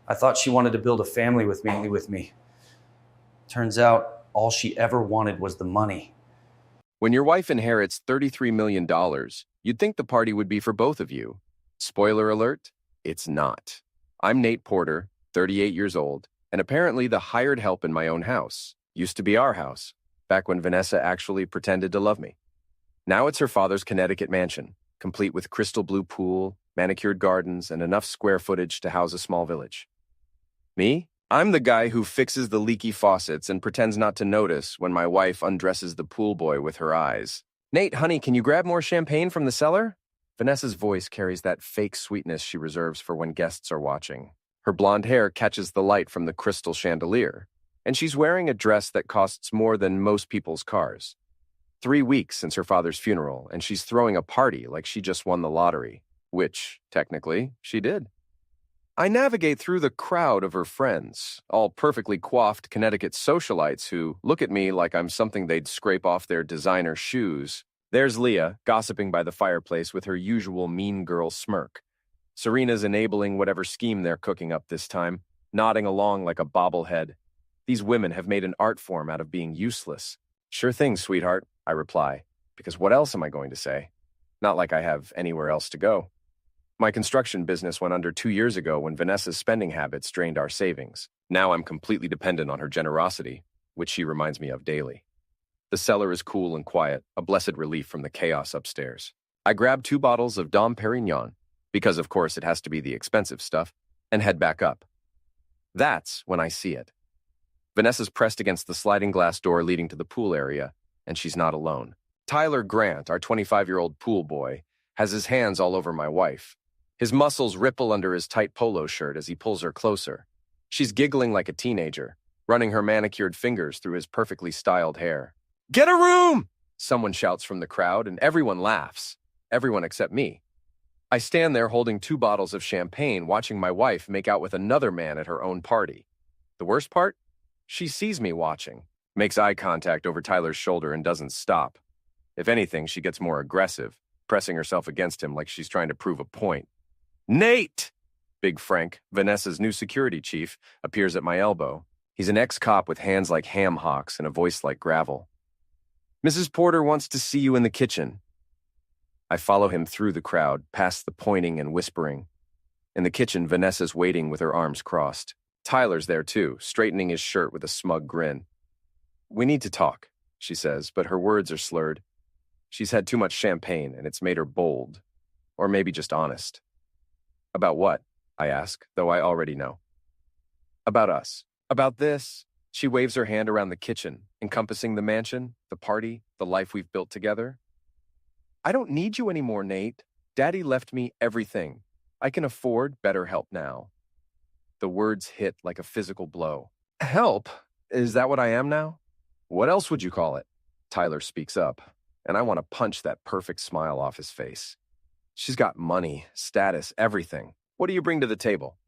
I thought she wanted to build a family with me. Turns out all she ever wanted was the money. When your wife inherits $33 million, you'd think the party would be for both of you. Spoiler alert, it's not. I'm Nate Porter, 38 years old, and apparently the hired help in my own house. Used to be our house, back when Vanessa actually pretended to love me. Now it's her father's Connecticut mansion, complete with crystal blue pool, manicured gardens, and enough square footage to house a small village. Me? I'm the guy who fixes the leaky faucets and pretends not to notice when my wife undresses the pool boy with her eyes. Nate, honey, can you grab more champagne from the cellar? Vanessa's voice carries that fake sweetness she reserves for when guests are watching. Her blonde hair catches the light from the crystal chandelier, and she's wearing a dress that costs more than most people's cars. 3 weeks since her father's funeral, and she's throwing a party like she just won the lottery, which, technically, she did. I navigate through the crowd of her friends, all perfectly coiffed Connecticut socialites who look at me like I'm something they'd scrape off their designer shoes. There's Leah, gossiping by the fireplace with her usual mean girl smirk. Serena's enabling whatever scheme they're cooking up this time, nodding along like a bobblehead. These women have made an art form out of being useless. Sure thing, sweetheart, I reply, because what else am I going to say? Not like I have anywhere else to go. My construction business went under 2 years ago when Vanessa's spending habits drained our savings. Now I'm completely dependent on her generosity, which she reminds me of daily. The cellar is cool and quiet, a blessed relief from the chaos upstairs. I grab 2 bottles of Dom Perignon, because of course it has to be the expensive stuff, and head back up. That's when I see it. Vanessa's pressed against the sliding glass door leading to the pool area, and she's not alone. Tyler Grant, our 25-year-old pool boy, has his hands all over my wife. His muscles ripple under his tight polo shirt as he pulls her closer. She's giggling like a teenager, running her manicured fingers through his perfectly styled hair. "Get a room!" someone shouts from the crowd, and everyone laughs. Everyone except me. I stand there holding 2 bottles of champagne, watching my wife make out with another man at her own party. The worst part? She sees me watching, makes eye contact over Tyler's shoulder, and doesn't stop. If anything, she gets more aggressive, pressing herself against him like she's trying to prove a point. "Nate!" Big Frank, Vanessa's new security chief, appears at my elbow. He's an ex-cop with hands like ham hocks and a voice like gravel. "Mrs. Porter wants to see you in the kitchen." I follow him through the crowd, past the pointing and whispering. In the kitchen, Vanessa's waiting with her arms crossed. Tyler's there too, straightening his shirt with a smug grin. "We need to talk," she says, but her words are slurred. She's had too much champagne, and it's made her bold. Or maybe just honest. "About what?" I ask, though I already know. "About us. About this." She waves her hand around the kitchen, encompassing the mansion, the party, the life we've built together. "I don't need you anymore, Nate. Daddy left me everything. I can afford better help now." The words hit like a physical blow. "Help? Is that what I am now?" "What else would you call it?" Tyler speaks up, and I want to punch that perfect smile off his face. She's got money, status, everything. What do you bring to the table?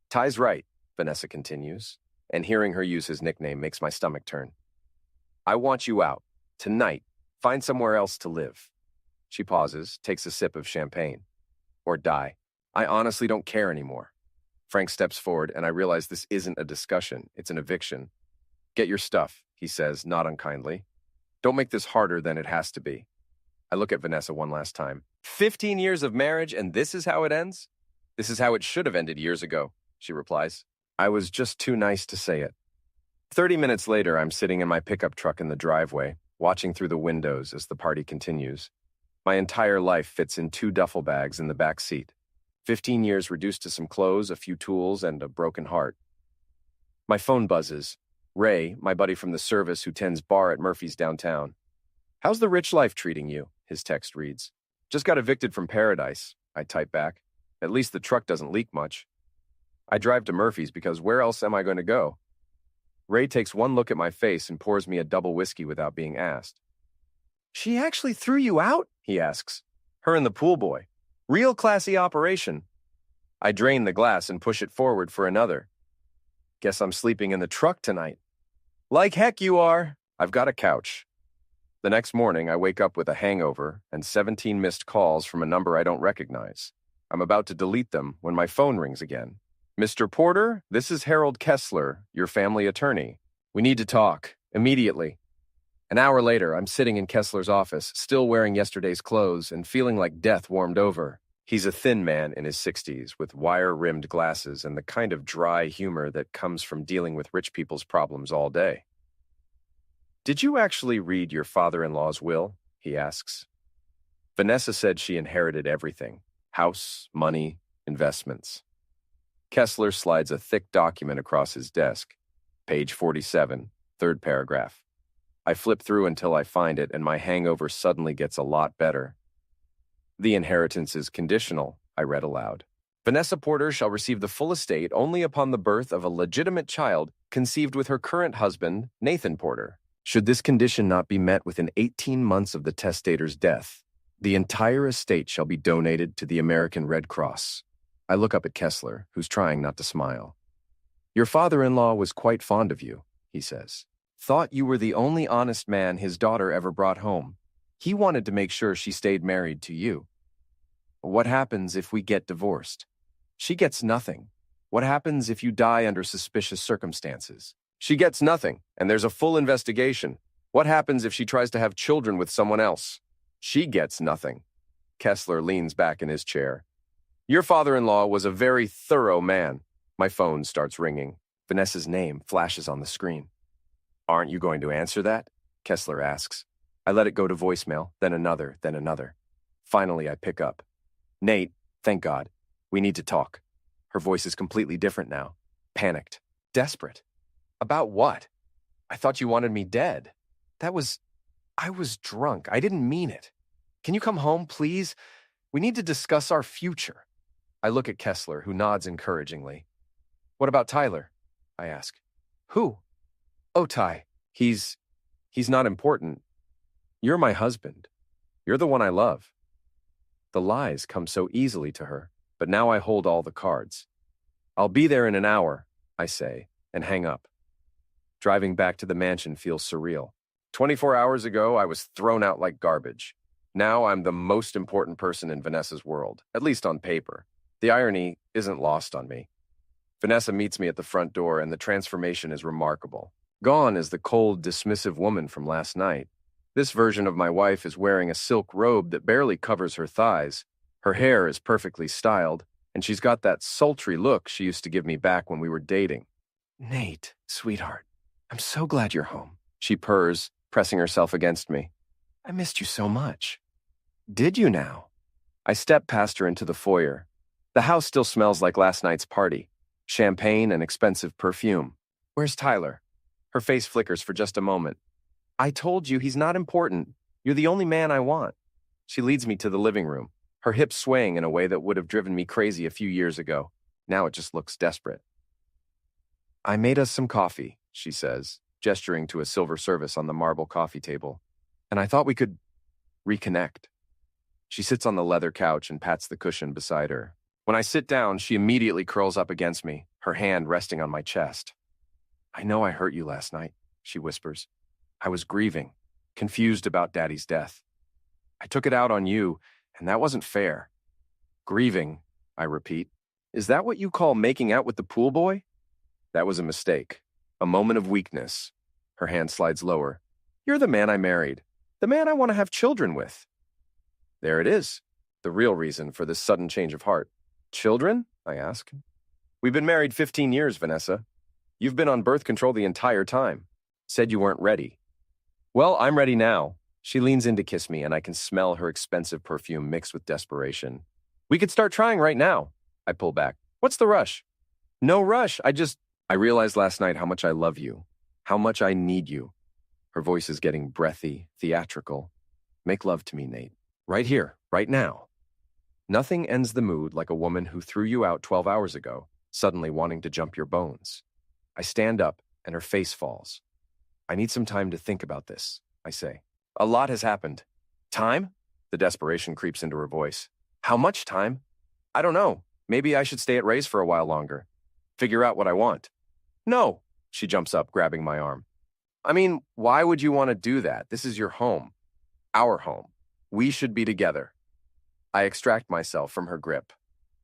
"Ty's right," Vanessa continues, and hearing her use his nickname makes my stomach turn. "I want you out. Tonight. Find somewhere else to live." She pauses, takes a sip of champagne. "Or die. I honestly don't care anymore." Frank steps forward, and I realize this isn't a discussion, it's an eviction. "Get your stuff," he says, not unkindly. "Don't make this harder than it has to be." I look at Vanessa one last time. 15 years of marriage, and this is how it ends? "This is how it should have ended years ago," she replies. I was just too nice to say it. 30 minutes later, I'm sitting in my pickup truck in the driveway, watching through the windows as the party continues. My entire life fits in 2 duffel bags in the back seat. 15 years reduced to some clothes, a few tools, and a broken heart. My phone buzzes. Ray, my buddy from the service who tends bar at Murphy's downtown. "How's the rich life treating you?" his text reads. "Just got evicted from Paradise," I type back. "At least the truck doesn't leak much." I drive to Murphy's because where else am I going to go? Ray takes one look at my face and pours me a double whiskey without being asked. "She actually threw you out?" he asks. "Her and the pool boy. Real classy operation." I drain the glass and push it forward for another. "Guess I'm sleeping in the truck tonight." "Like heck you are. I've got a couch." The next morning, I wake up with a hangover and 17 missed calls from a number I don't recognize. I'm about to delete them when my phone rings again. Mr. Porter, this is Harold Kessler, your family attorney. We need to talk, immediately. An hour later, I'm sitting in Kessler's office, still wearing yesterday's clothes and feeling like death warmed over. He's a thin man in his 60s with wire-rimmed glasses and the kind of dry humor that comes from dealing with rich people's problems all day. Did you actually read your father-in-law's will? He asks. Vanessa said she inherited everything: house, money, investments. Kessler slides a thick document across his desk. Page 47, third paragraph. I flip through until I find it, and my hangover suddenly gets a lot better. The inheritance is conditional, I read aloud. Vanessa Porter shall receive the full estate only upon the birth of a legitimate child conceived with her current husband, Nathan Porter. Should this condition not be met within 18 months of the testator's death, the entire estate shall be donated to the American Red Cross. I look up at Kessler, who's trying not to smile. Your father-in-law was quite fond of you, he says. Thought you were the only honest man his daughter ever brought home. He wanted to make sure she stayed married to you. What happens if we get divorced? She gets nothing. What happens if you die under suspicious circumstances? She gets nothing, and there's a full investigation. What happens if she tries to have children with someone else? She gets nothing. Kessler leans back in his chair. Your father-in-law was a very thorough man. My phone starts ringing. Vanessa's name flashes on the screen. Aren't you going to answer that? Kessler asks. I let it go to voicemail, then another, then another. Finally, I pick up. Nate, thank God. We need to talk. Her voice is completely different now. Panicked. Desperate. About what? I thought you wanted me dead. I was drunk. I didn't mean it. Can you come home, please? We need to discuss our future. I look at Kessler, who nods encouragingly. What about Tyler? I ask. Who? Oh, Ty. He's not important. You're my husband. You're the one I love. The lies come so easily to her, but now I hold all the cards. I'll be there in an hour, I say, and hang up. Driving back to the mansion feels surreal. 24 hours ago, I was thrown out like garbage. Now I'm the most important person in Vanessa's world, at least on paper. The irony isn't lost on me. Vanessa meets me at the front door, and the transformation is remarkable. Gone is the cold, dismissive woman from last night. This version of my wife is wearing a silk robe that barely covers her thighs. Her hair is perfectly styled, and she's got that sultry look she used to give me back when we were dating. Nate, sweetheart, I'm so glad you're home, she purrs, pressing herself against me. I missed you so much. Did you now? I step past her into the foyer. The house still smells like last night's party. Champagne and expensive perfume. Where's Tyler? Her face flickers for just a moment. I told you he's not important. You're the only man I want. She leads me to the living room, her hips swaying in a way that would have driven me crazy a few years ago. Now it just looks desperate. I made us some coffee, she says, gesturing to a silver service on the marble coffee table. And I thought we could reconnect. She sits on the leather couch and pats the cushion beside her. When I sit down, she immediately curls up against me, her hand resting on my chest. I know I hurt you last night, she whispers. I was grieving, confused about Daddy's death. I took it out on you, and that wasn't fair. Grieving, I repeat. Is that what you call making out with the pool boy? That was a mistake, a moment of weakness. Her hand slides lower. You're the man I married, the man I want to have children with. There it is, the real reason for this sudden change of heart. Children? I ask. We've been married 15 years, Vanessa. You've been on birth control the entire time. Said you weren't ready. Well, I'm ready now. She leans in to kiss me, and I can smell her expensive perfume mixed with desperation. We could start trying right now. I pull back. What's the rush? No rush. I realized last night how much I love you, how much I need you. Her voice is getting breathy, theatrical. Make love to me, Nate. Right here, right now. Nothing ends the mood like a woman who threw you out 12 hours ago, suddenly wanting to jump your bones. I stand up, and her face falls. I need some time to think about this, I say. A lot has happened. Time? The desperation creeps into her voice. How much time? I don't know. Maybe I should stay at Ray's for a while longer. Figure out what I want. No, she jumps up, grabbing my arm. I mean, why would you want to do that? This is your home. Our home. We should be together. I extract myself from her grip.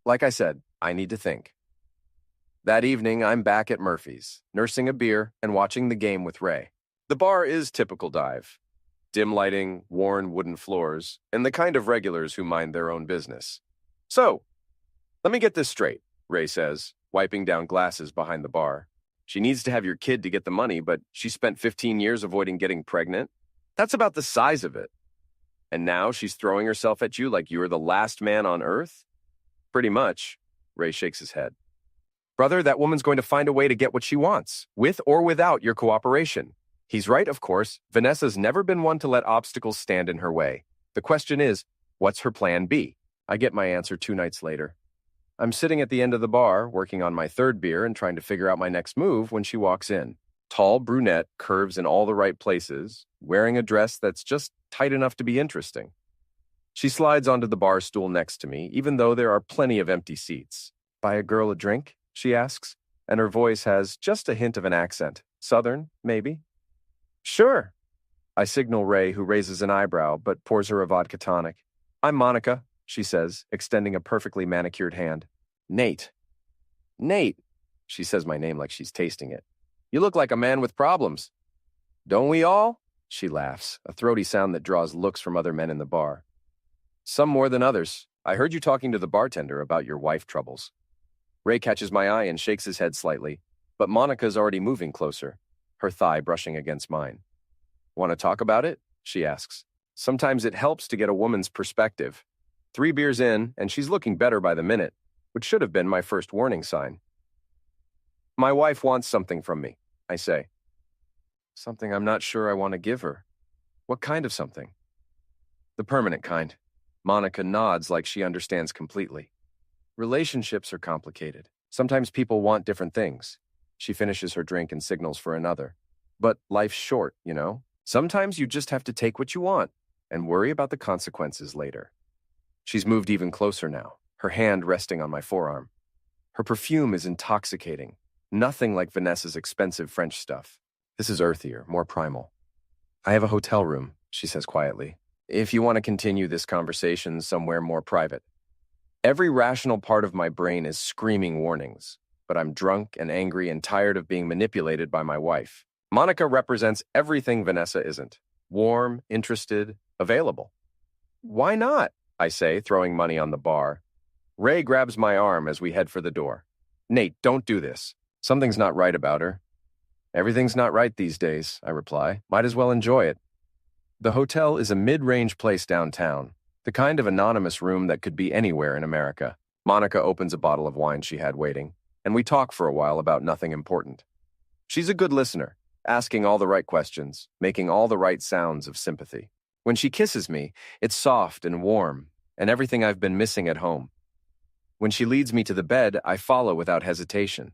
Like I said, I need to think. That evening, I'm back at Murphy's, nursing a beer and watching the game with Ray. The bar is typical dive. Dim lighting, worn wooden floors, and the kind of regulars who mind their own business. So, let me get this straight, Ray says, wiping down glasses behind the bar. She needs to have your kid to get the money, but she spent 15 years avoiding getting pregnant? That's about the size of it. And now she's throwing herself at you like you're the last man on earth? Pretty much, Ray shakes his head. Brother, that woman's going to find a way to get what she wants, with or without your cooperation. He's right, of course. Vanessa's never been one to let obstacles stand in her way. The question is, what's her plan B? I get my answer 2 nights later. I'm sitting at the end of the bar, working on my 3rd beer and trying to figure out my next move when she walks in. Tall brunette, curves in all the right places, wearing a dress that's just tight enough to be interesting. She slides onto the bar stool next to me, even though there are plenty of empty seats. Buy a girl a drink? She asks, and her voice has just a hint of an accent. Southern, maybe? Sure. I signal Ray, who raises an eyebrow but pours her a vodka tonic. I'm Monica, she says, extending a perfectly manicured hand. Nate. Nate, she says my name like she's tasting it. You look like a man with problems. Don't we all? She laughs, a throaty sound that draws looks from other men in the bar. Some more than others. I heard you talking to the bartender about your wife troubles. Ray catches my eye and shakes his head slightly, but Monica's already moving closer, her thigh brushing against mine. Want to talk about it? She asks. Sometimes it helps to get a woman's perspective. 3 beers in, and she's looking better by the minute, which should have been my first warning sign. My wife wants something from me, I say. Something I'm not sure I want to give her. What kind of something? The permanent kind. Monica nods like she understands completely. Relationships are complicated. Sometimes people want different things. She finishes her drink and signals for another. But life's short, you know? Sometimes you just have to take what you want and worry about the consequences later. She's moved even closer now, her hand resting on my forearm. Her perfume is intoxicating, nothing like Vanessa's expensive French stuff. This is earthier, more primal. I have a hotel room, she says quietly, if you want to continue this conversation somewhere more private. Every rational part of my brain is screaming warnings, but I'm drunk and angry and tired of being manipulated by my wife. Monica represents everything Vanessa isn't. Warm, interested, available. Why not? I say, throwing money on the bar. Ray grabs my arm as we head for the door. Nate, don't do this. Something's not right about her. Everything's not right these days, I reply. Might as well enjoy it. The hotel is a mid-range place downtown, the kind of anonymous room that could be anywhere in America. Monica opens a bottle of wine she had waiting, and we talk for a while about nothing important. She's a good listener, asking all the right questions, making all the right sounds of sympathy. When she kisses me, it's soft and warm, and everything I've been missing at home. When she leads me to the bed, I follow without hesitation.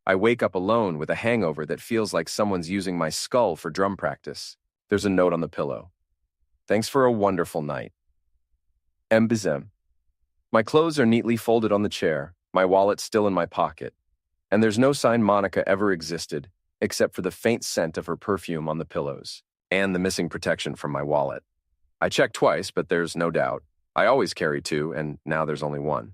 I wake up alone with a hangover that feels like someone's using my skull for drum practice. There's a note on the pillow. Thanks for a wonderful night. M. Bizem. My clothes are neatly folded on the chair, my wallet still in my pocket, and there's no sign Monica ever existed, except for the faint scent of her perfume on the pillows, and the missing protection from my wallet. I check twice, but there's no doubt. I always carry 2, and now there's only 1.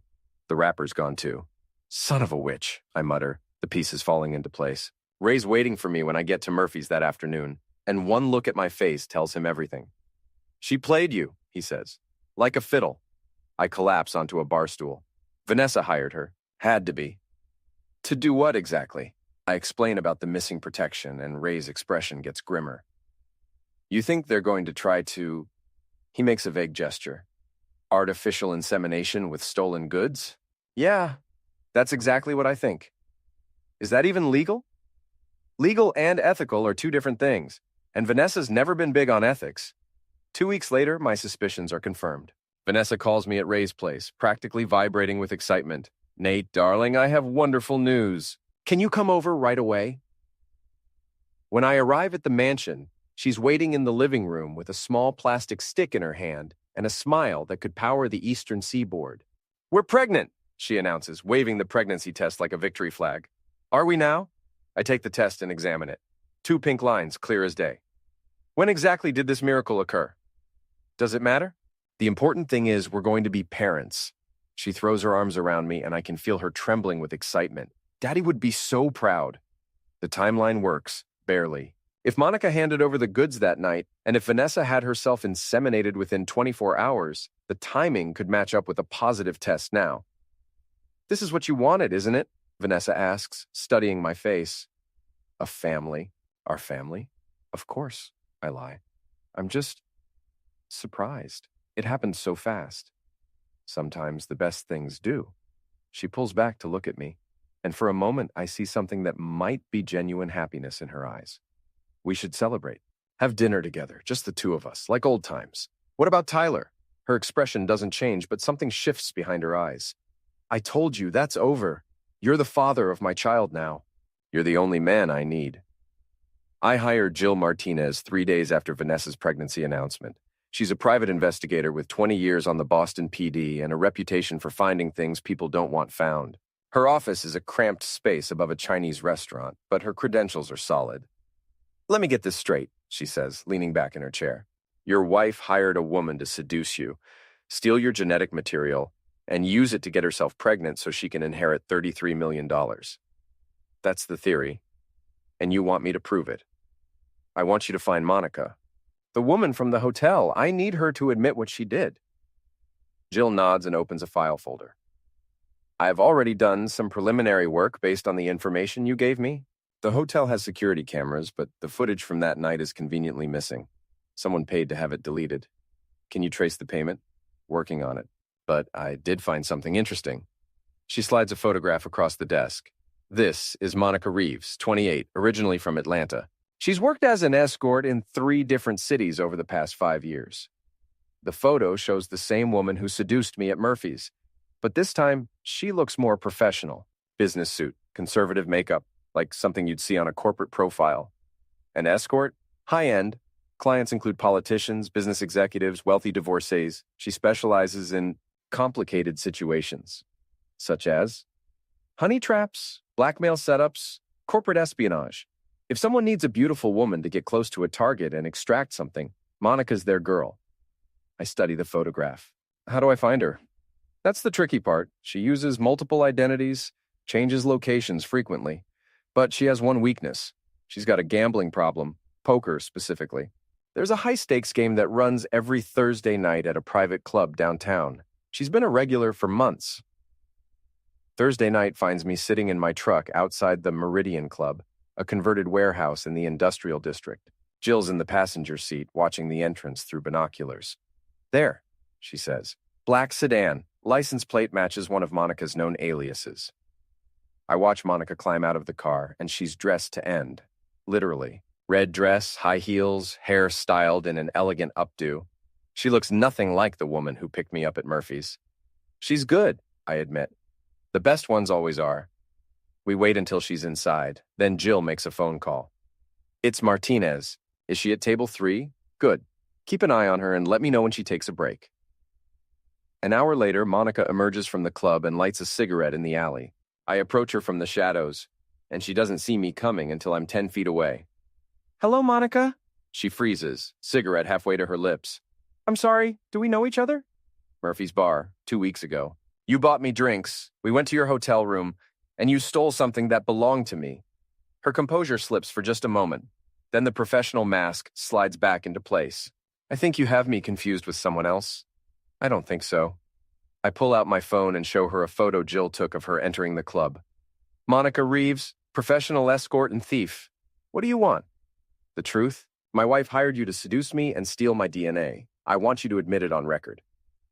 The wrapper's gone too. Son of a witch, I mutter, the pieces falling into place. Ray's waiting for me when I get to Murphy's that afternoon, and one look at my face tells him everything. She played you, he says. Like a fiddle. I collapse onto a bar stool. Vanessa hired her. Had to be. To do what exactly? I explain about the missing protection, and Ray's expression gets grimmer. You think they're going to try to... He makes a vague gesture. Artificial insemination with stolen goods? Yeah, that's exactly what I think. Is that even legal? Legal and ethical are 2 different things, and Vanessa's never been big on ethics. 2 weeks later, my suspicions are confirmed. Vanessa calls me at Ray's place, practically vibrating with excitement. Nate, darling, I have wonderful news. Can you come over right away? When I arrive at the mansion, she's waiting in the living room with a small plastic stick in her hand and a smile that could power the eastern seaboard. We're pregnant, she announces, waving the pregnancy test like a victory flag. Are we now? I take the test and examine it. 2 pink lines, clear as day. When exactly did this miracle occur? Does it matter? The important thing is we're going to be parents. She throws her arms around me, and I can feel her trembling with excitement. Daddy would be so proud. The timeline works, barely. If Monica handed over the goods that night, and if Vanessa had herself inseminated within 24 hours, the timing could match up with a positive test now. This is what you wanted, isn't it? Vanessa asks, studying my face. A family. Our family? Of course, I lie. I'm just surprised. It happened so fast. Sometimes the best things do. She pulls back to look at me, and for a moment I see something that might be genuine happiness in her eyes. We should celebrate. Have dinner together, just the two of us, like old times. What about Tyler? Her expression doesn't change, but something shifts behind her eyes. I told you, that's over. You're the father of my child now. You're the only man I need. I hired Jill Martinez 3 days after Vanessa's pregnancy announcement. She's a private investigator with 20 years on the Boston PD and a reputation for finding things people don't want found. Her office is a cramped space above a Chinese restaurant, but her credentials are solid. Let me get this straight, she says, leaning back in her chair. Your wife hired a woman to seduce you, steal your genetic material, and use it to get herself pregnant so she can inherit $33 million. That's the theory, and you want me to prove it. I want you to find Monica. The woman from the hotel. I need her to admit what she did. Jill nods and opens a file folder. I've already done some preliminary work based on the information you gave me. The hotel has security cameras, but the footage from that night is conveniently missing. Someone paid to have it deleted. Can you trace the payment? Working on it. But I did find something interesting. She slides a photograph across the desk. This is Monica Reeves, 28, originally from Atlanta. She's worked as an escort in 3 different cities over the past 5 years. The photo shows the same woman who seduced me at Murphy's, but this time she looks more professional. Business suit, conservative makeup, like something you'd see on a corporate profile. An escort? High-end. Clients include politicians, business executives, wealthy divorcees. She specializes in complicated situations, such as honey traps, blackmail setups, corporate espionage. If someone needs a beautiful woman to get close to a target and extract something, Monica's their girl. I study the photograph. How do I find her? That's the tricky part. She uses multiple identities, changes locations frequently. But she has one weakness. She's got a gambling problem, poker specifically. There's a high-stakes game that runs every Thursday night at a private club downtown. She's been a regular for months. Thursday night finds me sitting in my truck outside the Meridian Club, a converted warehouse in the industrial district. Jill's in the passenger seat, watching the entrance through binoculars. There, she says. Black sedan. License plate matches one of Monica's known aliases. I watch Monica climb out of the car, and she's dressed to end. Literally. Red dress, high heels, hair styled in an elegant updo. She looks nothing like the woman who picked me up at Murphy's. She's good, I admit. The best ones always are. We wait until she's inside. Then Jill makes a phone call. It's Martinez. Is she at table 3? Good. Keep an eye on her and let me know when she takes a break. An hour later, Monica emerges from the club and lights a cigarette in the alley. I approach her from the shadows, and she doesn't see me coming until I'm 10 feet away. Hello, Monica? She freezes, cigarette halfway to her lips. I'm sorry, do we know each other? Murphy's Bar, 2 weeks ago. You bought me drinks, we went to your hotel room, and you stole something that belonged to me. Her composure slips for just a moment. Then the professional mask slides back into place. I think you have me confused with someone else. I don't think so. I pull out my phone and show her a photo Jill took of her entering the club. Monica Reeves, professional escort and thief. What do you want? The truth? My wife hired you to seduce me and steal my DNA. I want you to admit it on record.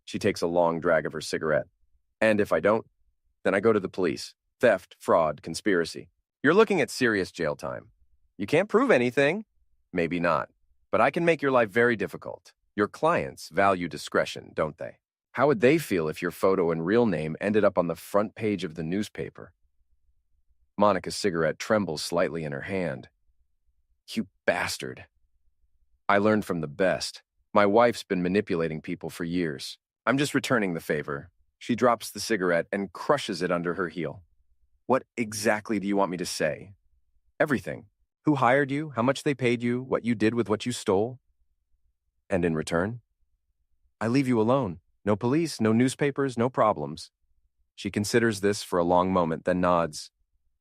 She takes a long drag of her cigarette. And if I don't, then I go to the police. Theft, fraud, conspiracy. You're looking at serious jail time. You can't prove anything. Maybe not. But I can make your life very difficult. Your clients value discretion, don't they? How would they feel if your photo and real name ended up on the front page of the newspaper? Monica's cigarette trembles slightly in her hand. You bastard. I learned from the best. My wife's been manipulating people for years. I'm just returning the favor. She drops the cigarette and crushes it under her heel. What exactly do you want me to say? Everything. Who hired you, how much they paid you, what you did with what you stole? And in return? I leave you alone. No police, no newspapers, no problems. She considers this for a long moment, then nods.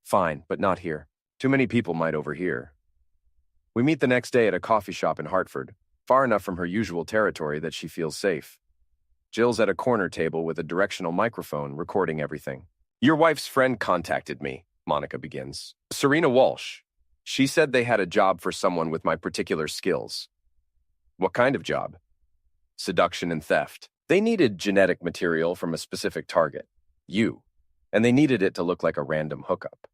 Fine, but not here. Too many people might overhear. We meet the next day at a coffee shop in Hartford, far enough from her usual territory that she feels safe. Jill's at a corner table with a directional microphone recording everything. Your wife's friend contacted me, Monica begins. Serena Walsh. She said they had a job for someone with my particular skills. What kind of job? Seduction and theft. They needed genetic material from a specific target, you, and they needed it to look like a random hookup.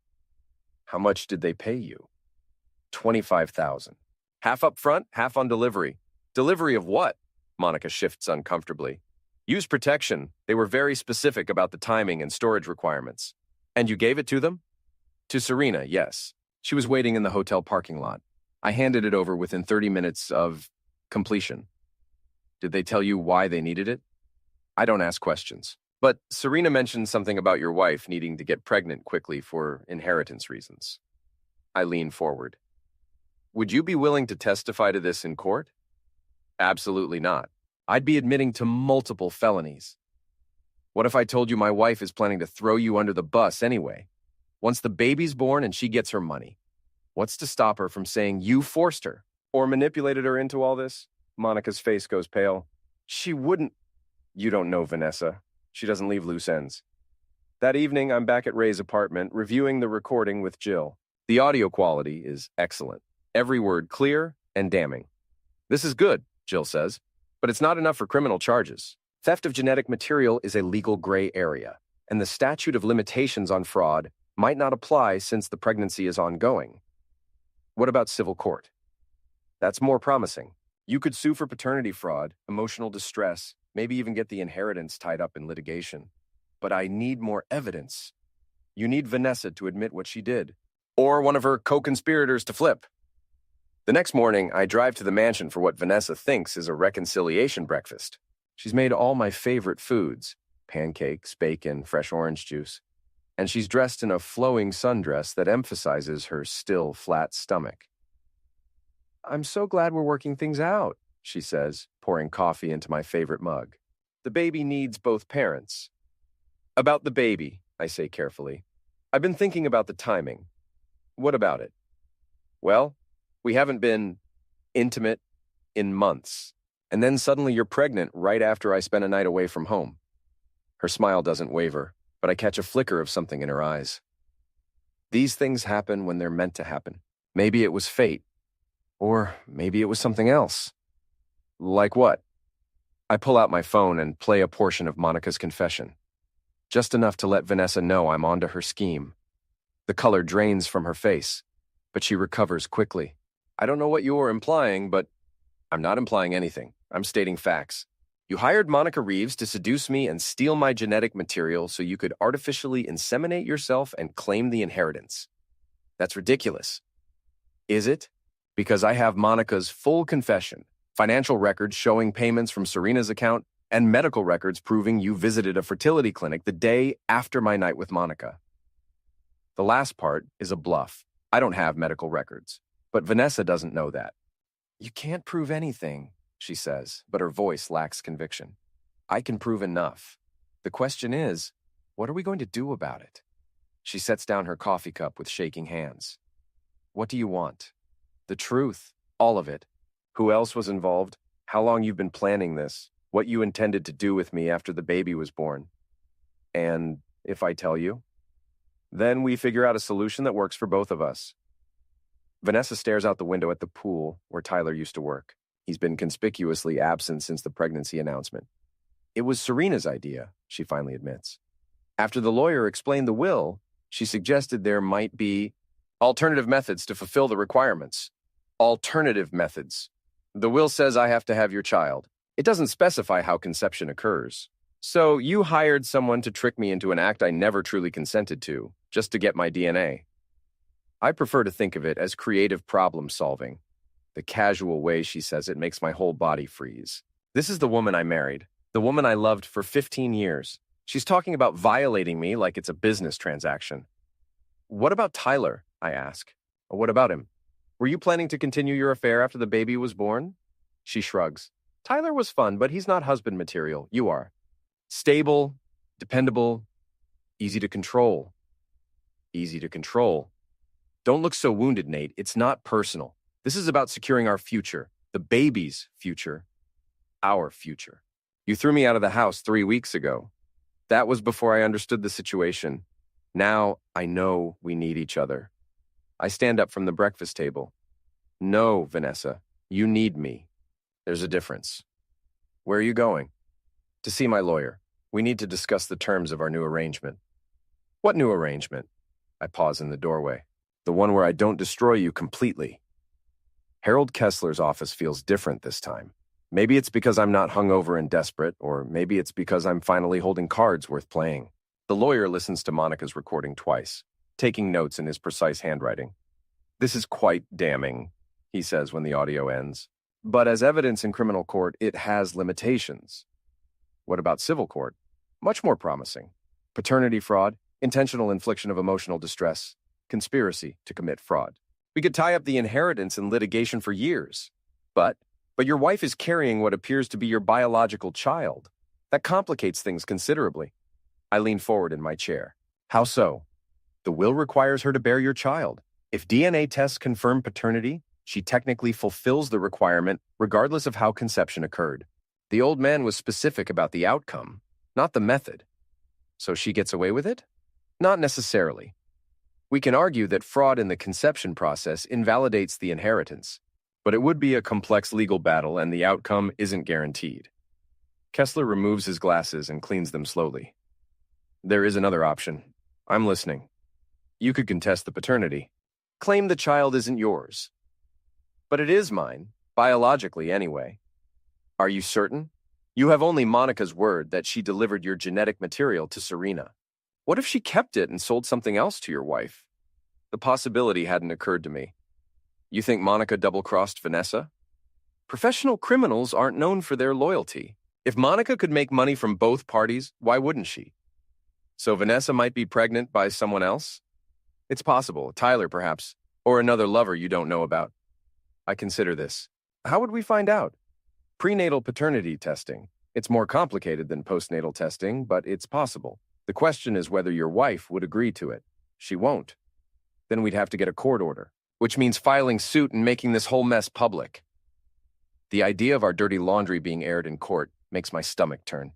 How much did they pay you? $25,000. Half up front, half on delivery. Delivery of what? Monica shifts uncomfortably. Use protection. They were very specific about the timing and storage requirements. And you gave it to them? To Serena, yes. She was waiting in the hotel parking lot. I handed it over within 30 minutes of completion. Did they tell you why they needed it? I don't ask questions. But Serena mentioned something about your wife needing to get pregnant quickly for inheritance reasons. I lean forward. Would you be willing to testify to this in court? Absolutely not. I'd be admitting to multiple felonies. What if I told you my wife is planning to throw you under the bus anyway? Once the baby's born and she gets her money, what's to stop her from saying you forced her or manipulated her into all this? Monica's face goes pale. She wouldn't. You don't know Vanessa. She doesn't leave loose ends. That evening, I'm back at Ray's apartment, reviewing the recording with Jill. The audio quality is excellent. Every word clear and damning. This is good, Jill says, but it's not enough for criminal charges. Theft of genetic material is a legal gray area, and the statute of limitations on fraud might not apply since the pregnancy is ongoing. What about civil court? That's more promising. You could sue for paternity fraud, emotional distress, maybe even get the inheritance tied up in litigation. But I need more evidence. You need Vanessa to admit what she did, or one of her co-conspirators to flip. The next morning, I drive to the mansion for what Vanessa thinks is a reconciliation breakfast. She's made all my favorite foods, pancakes, bacon, fresh orange juice, and she's dressed in a flowing sundress that emphasizes her still flat stomach. I'm so glad we're working things out, she says, pouring coffee into my favorite mug. The baby needs both parents. About the baby, I say carefully. I've been thinking about the timing. What about it? Well, we haven't been intimate in months, and then suddenly you're pregnant right after I spent a night away from home. Her smile doesn't waver, but I catch a flicker of something in her eyes. These things happen when they're meant to happen. Maybe it was fate. Or maybe it was something else. Like what? I pull out my phone and play a portion of Monica's confession. Just enough to let Vanessa know I'm onto her scheme. The color drains from her face, but she recovers quickly. I don't know what you're implying, but I'm not implying anything. I'm stating facts. You hired Monica Reeves to seduce me and steal my genetic material so you could artificially inseminate yourself and claim the inheritance. That's ridiculous. Is it? Because I have Monica's full confession, financial records showing payments from Serena's account, and medical records proving you visited a fertility clinic the day after my night with Monica. The last part is a bluff. I don't have medical records, but Vanessa doesn't know that. You can't prove anything, she says, but her voice lacks conviction. I can prove enough. The question is, what are we going to do about it? She sets down her coffee cup with shaking hands. What do you want? The truth, all of it. Who else was involved? How long you've been planning this? What you intended to do with me after the baby was born? And if I tell you? Then we figure out a solution that works for both of us. Vanessa stares out the window at the pool where Tyler used to work. He's been conspicuously absent since the pregnancy announcement. It was Serena's idea, she finally admits. After the lawyer explained the will, she suggested there might be alternative methods to fulfill the requirements. Alternative methods. The will says I have to have your child. It doesn't specify how conception occurs. So you hired someone to trick me into an act I never truly consented to, just to get my DNA. I prefer to think of it as creative problem solving. The casual way she says it makes my whole body freeze. This is the woman I married, the woman I loved for 15 years. She's talking about violating me like it's a business transaction. What about Tyler? I ask. What about him? Were you planning to continue your affair after the baby was born? She shrugs. Tyler was fun, but he's not husband material. You are. Stable, dependable, easy to control. Easy to control. Don't look so wounded, Nate. It's not personal. This is about securing our future, the baby's future, our future. You threw me out of the house 3 weeks ago. That was before I understood the situation. Now I know we need each other. I stand up from the breakfast table. No, Vanessa, you need me. There's a difference. Where are you going? To see my lawyer. We need to discuss the terms of our new arrangement. What new arrangement? I pause in the doorway. The one where I don't destroy you completely. Harold Kessler's office feels different this time. Maybe it's because I'm not hungover and desperate, or maybe it's because I'm finally holding cards worth playing. The lawyer listens to Monica's recording twice, taking notes in his precise handwriting. This is quite damning, he says when the audio ends. But as evidence in criminal court, it has limitations. What about civil court? Much more promising. Paternity fraud, intentional infliction of emotional distress, conspiracy to commit fraud. We could tie up the inheritance in litigation for years. But your wife is carrying what appears to be your biological child. That complicates things considerably. I lean forward in my chair. How so? The will requires her to bear your child. If DNA tests confirm paternity, she technically fulfills the requirement regardless of how conception occurred. The old man was specific about the outcome, not the method. So she gets away with it? Not necessarily. We can argue that fraud in the conception process invalidates the inheritance, but it would be a complex legal battle and the outcome isn't guaranteed. Kessler removes his glasses and cleans them slowly. There is another option. I'm listening. You could contest the paternity. Claim the child isn't yours. But it is mine, biologically anyway. Are you certain? You have only Monica's word that she delivered your genetic material to Serena. What if she kept it and sold something else to your wife? The possibility hadn't occurred to me. You think Monica double-crossed Vanessa? Professional criminals aren't known for their loyalty. If Monica could make money from both parties, why wouldn't she? So Vanessa might be pregnant by someone else? It's possible, Tyler perhaps, or another lover you don't know about. I consider this. How would we find out? Prenatal paternity testing. It's more complicated than postnatal testing, but it's possible. The question is whether your wife would agree to it. She won't. Then we'd have to get a court order, which means filing suit and making this whole mess public. The idea of our dirty laundry being aired in court makes my stomach turn.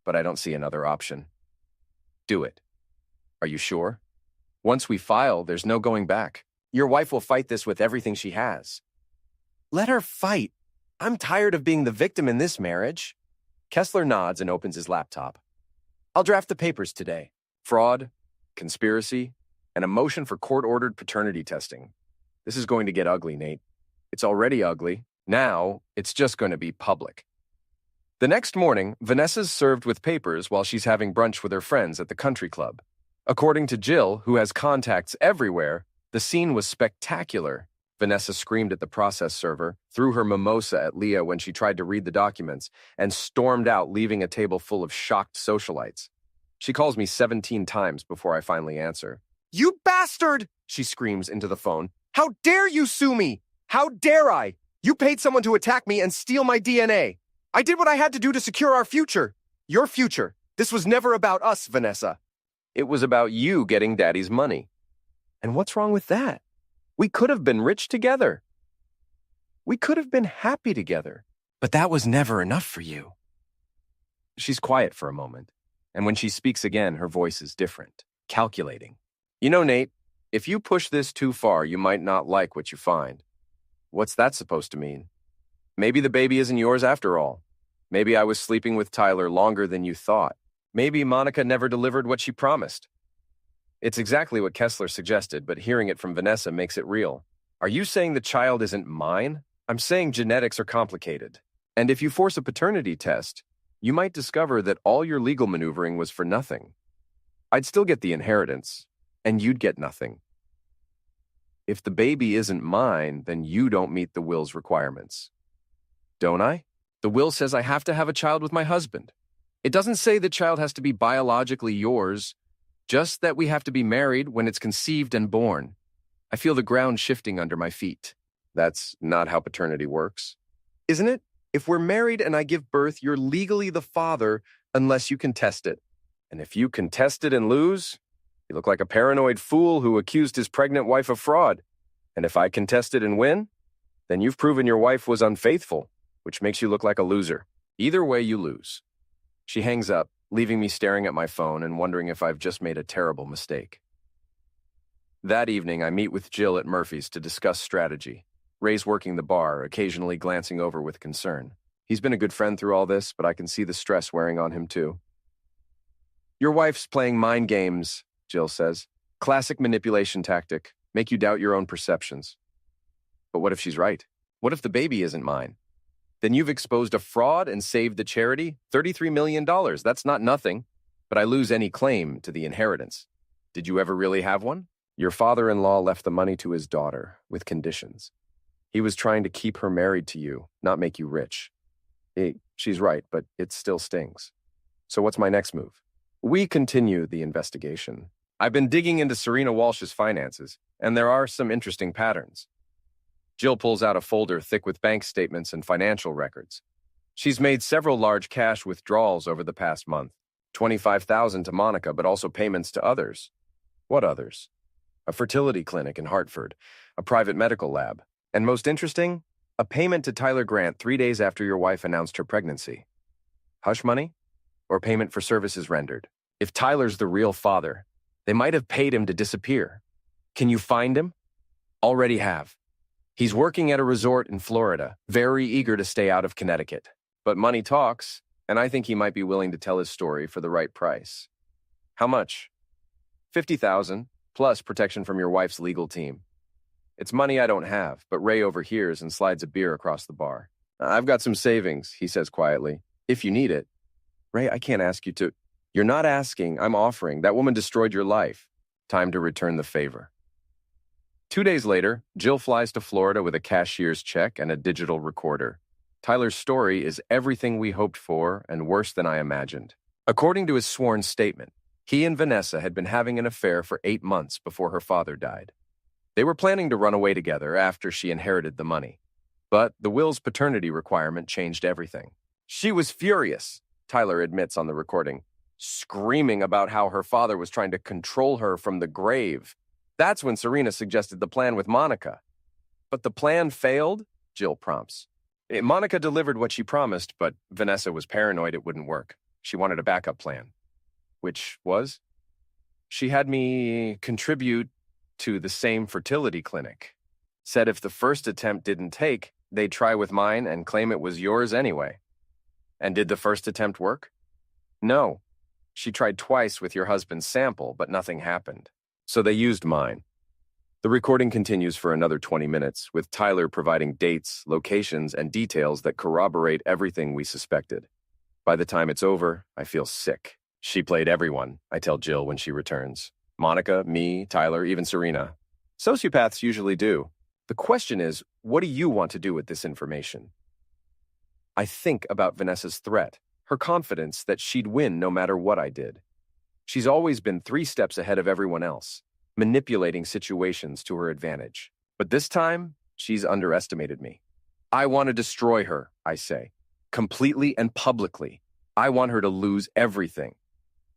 But I don't see another option. Do it. Are you sure? Once we file, there's no going back. Your wife will fight this with everything she has. Let her fight. I'm tired of being the victim in this marriage. Kessler nods and opens his laptop. I'll draft the papers today. Fraud, conspiracy, and a motion for court-ordered paternity testing. This is going to get ugly, Nate. It's already ugly. Now, it's just going to be public. The next morning, Vanessa's served with papers while she's having brunch with her friends at the country club. According to Jill, who has contacts everywhere, the scene was spectacular. Vanessa screamed at the process server, threw her mimosa at Leah when she tried to read the documents, and stormed out, leaving a table full of shocked socialites. She calls me 17 times before I finally answer. You bastard! She screams into the phone. How dare you sue me? How dare I? You paid someone to attack me and steal my DNA. I did what I had to do to secure our future. Your future. This was never about us, Vanessa. It was about you getting Daddy's money. And what's wrong with that? We could have been rich together. We could have been happy together. But that was never enough for you. She's quiet for a moment, and when she speaks again, her voice is different, calculating. You know, Nate, if you push this too far, you might not like what you find. What's that supposed to mean? Maybe the baby isn't yours after all. Maybe I was sleeping with Tyler longer than you thought. Maybe Monica never delivered what she promised. It's exactly what Kessler suggested, but hearing it from Vanessa makes it real. Are you saying the child isn't mine? I'm saying genetics are complicated. And if you force a paternity test, you might discover that all your legal maneuvering was for nothing. I'd still get the inheritance, and you'd get nothing. If the baby isn't mine, then you don't meet the will's requirements. Don't I? The will says I have to have a child with my husband. It doesn't say the child has to be biologically yours, just that we have to be married when it's conceived and born. I feel the ground shifting under my feet. That's not how paternity works. Isn't it? If we're married and I give birth, you're legally the father, unless you contest it. And if you contest it and lose, you look like a paranoid fool who accused his pregnant wife of fraud. And if I contest it and win, then you've proven your wife was unfaithful, which makes you look like a loser. Either way, you lose. She hangs up, leaving me staring at my phone and wondering if I've just made a terrible mistake. That evening, I meet with Jill at Murphy's to discuss strategy. Ray's working the bar, occasionally glancing over with concern. He's been a good friend through all this, but I can see the stress wearing on him too. Your wife's playing mind games, Jill says. Classic manipulation tactic. Make you doubt your own perceptions. But what if she's right? What if the baby isn't mine? Then you've exposed a fraud and saved the charity $33 million. That's not nothing. But I lose any claim to the inheritance. Did you ever really have one? Your father-in-law left the money to his daughter, with conditions. He was trying to keep her married to you, not make you rich. She's right, but it still stings. So what's my next move? We continue the investigation. I've been digging into Serena Walsh's finances, and there are some interesting patterns. Jill pulls out a folder thick with bank statements and financial records. She's made several large cash withdrawals over the past month. $25,000 to Monica, but also payments to others. What others? A fertility clinic in Hartford, a private medical lab, and most interesting, a payment to Tyler Grant 3 days after your wife announced her pregnancy. Hush money? Or payment for services rendered? If Tyler's the real father, they might have paid him to disappear. Can you find him? Already have. He's working at a resort in Florida, very eager to stay out of Connecticut. But money talks, and I think he might be willing to tell his story for the right price. How much? $50,000, plus protection from your wife's legal team. It's money I don't have, but Ray overhears and slides a beer across the bar. I've got some savings, he says quietly, if you need it. Ray, I can't ask you to. You're not asking, I'm offering. That woman destroyed your life. Time to return the favor. 2 days later, Jill flies to Florida with a cashier's check and a digital recorder. Tyler's story is everything we hoped for and worse than I imagined. According to his sworn statement, he and Vanessa had been having an affair for 8 months before her father died. They were planning to run away together after she inherited the money. But the will's paternity requirement changed everything. She was furious, Tyler admits on the recording, screaming about how her father was trying to control her from the grave. That's when Serena suggested the plan with Monica. But the plan failed, Jill prompts. Monica delivered what she promised, but Vanessa was paranoid it wouldn't work. She wanted a backup plan. Which was? She had me contribute to the same fertility clinic. Said if the first attempt didn't take, they'd try with mine and claim it was yours anyway. And did the first attempt work? No. She tried twice with your husband's sample, but nothing happened. So they used mine. The recording continues for another 20 minutes, with Tyler providing dates, locations, and details that corroborate everything we suspected. By the time it's over, I feel sick. She played everyone, I tell Jill when she returns. Monica, me, Tyler, even Serena. Sociopaths usually do. The question is, what do you want to do with this information? I think about Vanessa's threat, her confidence that she'd win no matter what I did. She's always been 3 steps ahead of everyone else, manipulating situations to her advantage. But this time, she's underestimated me. I want to destroy her, I say, completely and publicly. I want her to lose everything.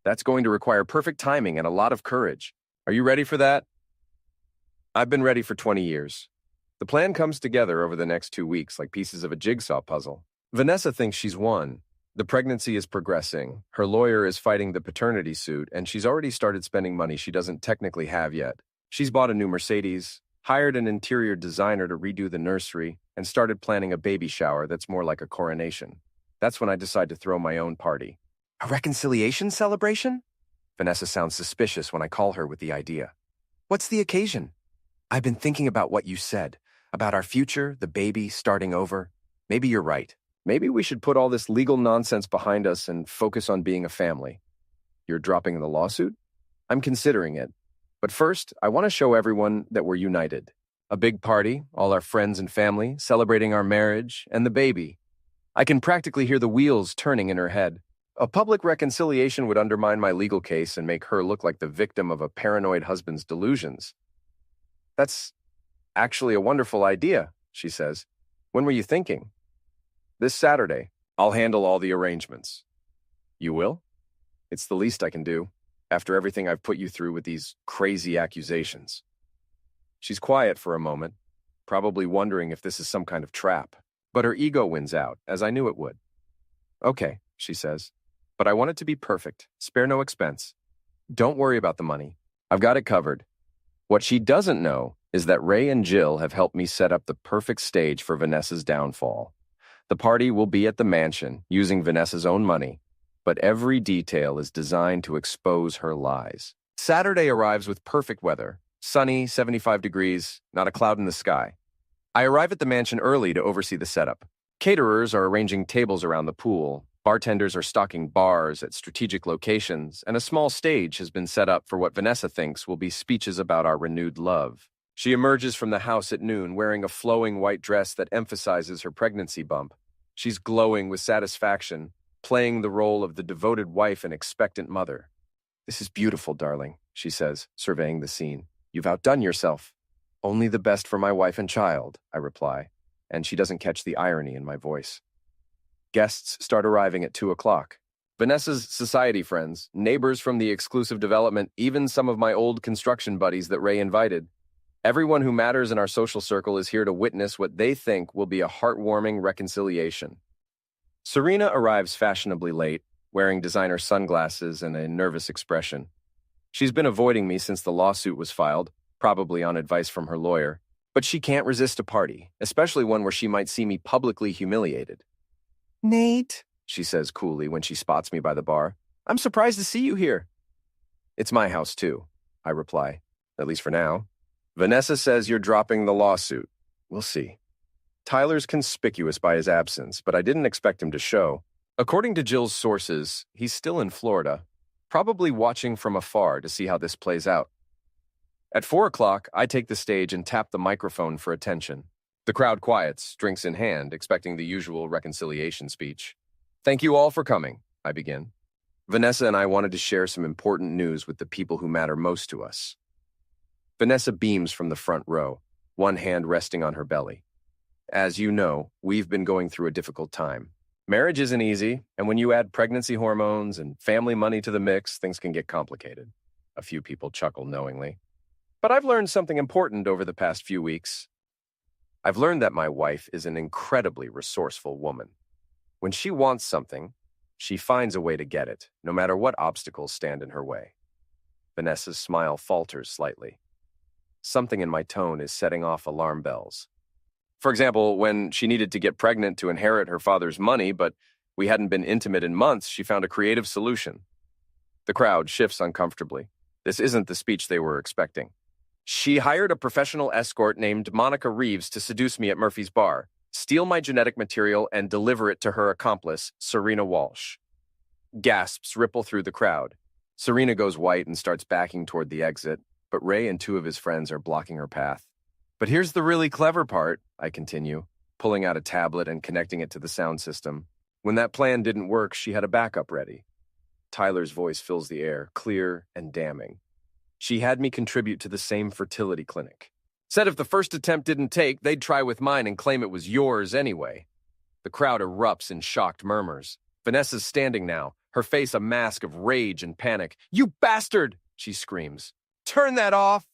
That's going to require perfect timing and a lot of courage. Are you ready for that? I've been ready for 20 years. The plan comes together over the next 2 weeks like pieces of a jigsaw puzzle. Vanessa thinks she's won. The pregnancy is progressing. Her lawyer is fighting the paternity suit, and she's already started spending money she doesn't technically have yet. She's bought a new Mercedes, hired an interior designer to redo the nursery, and started planning a baby shower that's more like a coronation. That's when I decide to throw my own party. A reconciliation celebration? Vanessa sounds suspicious when I call her with the idea. What's the occasion? I've been thinking about what you said, about our future, the baby, starting over. Maybe you're right. Maybe we should put all this legal nonsense behind us and focus on being a family. You're dropping the lawsuit? I'm considering it. But first, I want to show everyone that we're united. A big party, all our friends and family, celebrating our marriage and the baby. I can practically hear the wheels turning in her head. A public reconciliation would undermine my legal case and make her look like the victim of a paranoid husband's delusions. That's actually a wonderful idea, she says. When were you thinking? This Saturday. I'll handle all the arrangements. You will? It's the least I can do, after everything I've put you through with these crazy accusations. She's quiet for a moment, probably wondering if this is some kind of trap. But her ego wins out, as I knew it would. Okay, she says, but I want it to be perfect, spare no expense. Don't worry about the money. I've got it covered. What she doesn't know is that Ray and Jill have helped me set up the perfect stage for Vanessa's downfall. The party will be at the mansion, using Vanessa's own money, but every detail is designed to expose her lies. Saturday arrives with perfect weather. Sunny, 75 degrees, not a cloud in the sky. I arrive at the mansion early to oversee the setup. Caterers are arranging tables around the pool, bartenders are stocking bars at strategic locations, and a small stage has been set up for what Vanessa thinks will be speeches about our renewed love. She emerges from the house at noon wearing a flowing white dress that emphasizes her pregnancy bump. She's glowing with satisfaction, playing the role of the devoted wife and expectant mother. "This is beautiful, darling," she says, surveying the scene. "You've outdone yourself." "Only the best for my wife and child," I reply, and she doesn't catch the irony in my voice. Guests start arriving at 2 o'clock. Vanessa's society friends, neighbors from the exclusive development, even some of my old construction buddies that Ray invited. Everyone who matters in our social circle is here to witness what they think will be a heartwarming reconciliation. Serena arrives fashionably late, wearing designer sunglasses and a nervous expression. She's been avoiding me since the lawsuit was filed, probably on advice from her lawyer, but she can't resist a party, especially one where she might see me publicly humiliated. "Nate," she says coolly when she spots me by the bar, "I'm surprised to see you here." "It's my house, too," I reply, "at least for now. Vanessa says you're dropping the lawsuit. We'll see." Tyler's conspicuous by his absence, but I didn't expect him to show. According to Jill's sources, he's still in Florida, probably watching from afar to see how this plays out. At 4 o'clock, I take the stage and tap the microphone for attention. The crowd quiets, drinks in hand, expecting the usual reconciliation speech. "Thank you all for coming," I begin. "Vanessa and I wanted to share some important news with the people who matter most to us." Vanessa beams from the front row, one hand resting on her belly. "As you know, we've been going through a difficult time. Marriage isn't easy, and when you add pregnancy hormones and family money to the mix, things can get complicated." A few people chuckle knowingly. "But I've learned something important over the past few weeks. I've learned that my wife is an incredibly resourceful woman. When she wants something, she finds a way to get it, no matter what obstacles stand in her way." Vanessa's smile falters slightly. Something in my tone is setting off alarm bells. For example, when she needed to get pregnant to inherit her father's money, but we hadn't been intimate in months, she found a creative solution. The crowd shifts uncomfortably. This isn't the speech they were expecting. "She hired a professional escort named Monica Reeves to seduce me at Murphy's Bar, steal my genetic material, and deliver it to her accomplice, Serena Walsh." Gasps ripple through the crowd. Serena goes white and starts backing toward the exit, but Ray and 2 of his friends are blocking her path. "But here's the really clever part," I continue, pulling out a tablet and connecting it to the sound system. "When that plan didn't work, she had a backup ready." Tyler's voice fills the air, clear and damning. "She had me contribute to the same fertility clinic. Said if the first attempt didn't take, they'd try with mine and claim it was yours anyway." The crowd erupts in shocked murmurs. Vanessa's standing now, her face a mask of rage and panic. "You bastard!" she screams. "Turn that off!"